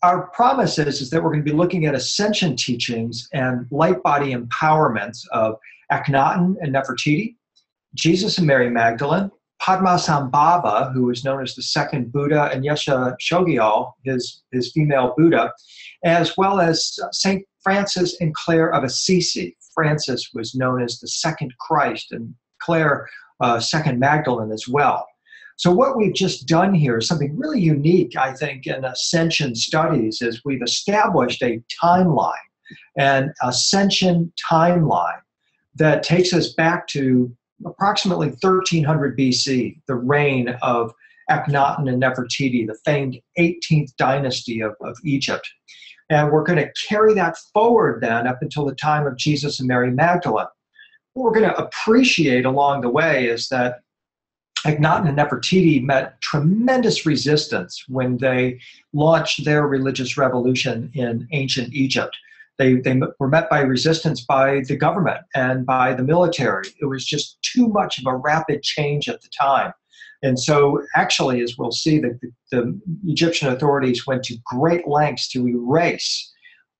our promise is that we're going to be looking at ascension teachings and light body empowerment of Akhenaten and Nefertiti, Jesus and Mary Magdalene, Padmasambhava, who is known as the second Buddha, and Yesha Shogyal, his female Buddha, as well as St. Francis and Clare of Assisi. Francis was known as the second Christ, and Clare, second Magdalene as well. So what we've just done here is something really unique, I think, in Ascension studies, is we've established a timeline, an Ascension timeline that takes us back to approximately 1300 BC, the reign of Akhenaten and Nefertiti, the famed 18th dynasty of Egypt. And we're going to carry that forward then up until the time of Jesus and Mary Magdalene. What we're going to appreciate along the way is that Akhenaten and Nefertiti met tremendous resistance when they launched their religious revolution in ancient Egypt. They were met by resistance by the government and by the military. It was just too much of a rapid change at the time. And so actually, as we'll see, the Egyptian authorities went to great lengths to erase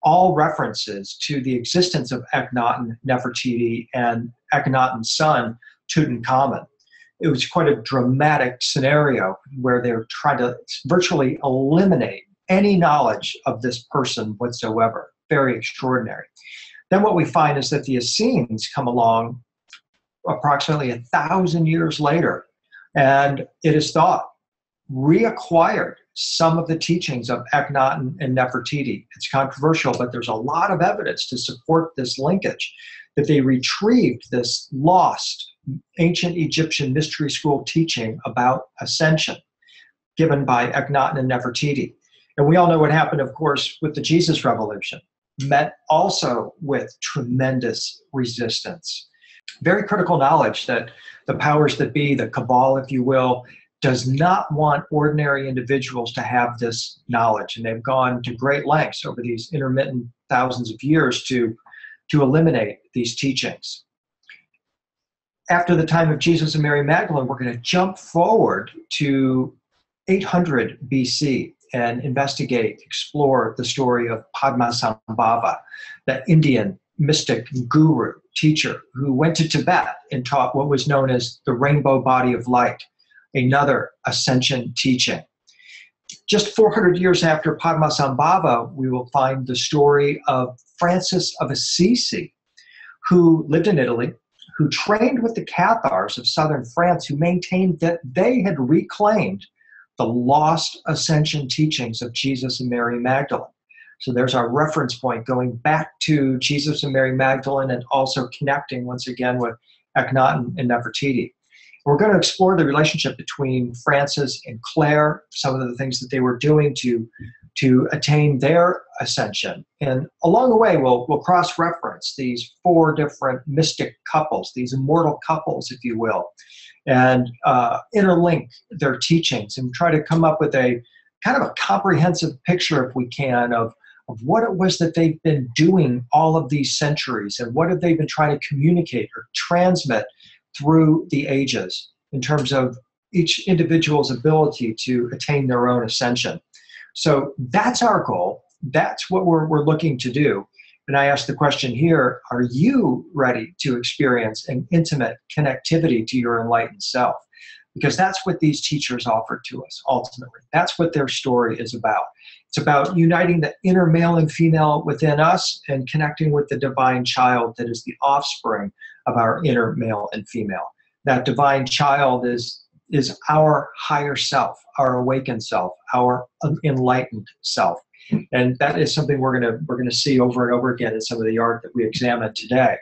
all references to the existence of Akhenaten, Nefertiti, and Akhenaten's son, Tutankhamun. It was quite a dramatic scenario where they were trying to virtually eliminate any knowledge of this person whatsoever. Very extraordinary. Then what we find is that the Essenes come along approximately 1,000 years later, and it is thought reacquired some of the teachings of Akhenaten and Nefertiti. It's controversial, but there's a lot of evidence to support this linkage, that they retrieved this lost ancient Egyptian mystery school teaching about ascension given by Akhenaten and Nefertiti. And we all know what happened, of course, with the Jesus Revolution, met also with tremendous resistance. Very critical knowledge that the powers that be, the cabal, if you will, does not want ordinary individuals to have this knowledge. And they've gone to great lengths over these intermittent thousands of years to eliminate these teachings. After the time of Jesus and Mary Magdalene, we're going to jump forward to 800 BC and investigate, explore the story of Padmasambhava, the Indian mystic guru, teacher, who went to Tibet and taught what was known as the rainbow body of light, another ascension teaching. Just 400 years after Padmasambhava, we will find the story of Francis of Assisi, who lived in Italy, who trained with the Cathars of southern France, who maintained that they had reclaimed the lost ascension teachings of Jesus and Mary Magdalene. So there's our reference point going back to Jesus and Mary Magdalene and also connecting once again with Akhenaten and Nefertiti. We're going to explore the relationship between Francis and Clare, some of the things that they were doing to attain their ascension. And along the way, we'll cross-reference these four different mystic couples, these immortal couples, if you will, and interlink their teachings and try to come up with a kind of a comprehensive picture, if we can, of what it was that they've been doing all of these centuries and what have they been trying to communicate or transmit through the ages in terms of each individual's ability to attain their own ascension. So that's our goal. That's what we're looking to do. And I ask the question here, are you ready to experience an intimate connectivity to your enlightened self? Because that's what these teachers offered to us, ultimately. That's what their story is about. It's about uniting the inner male and female within us and connecting with the divine child that is the offspring of our inner male and female. That divine child is our higher self, our awakened self, our enlightened self. And that is something we're going to see over and over again in some of the art that we examined today.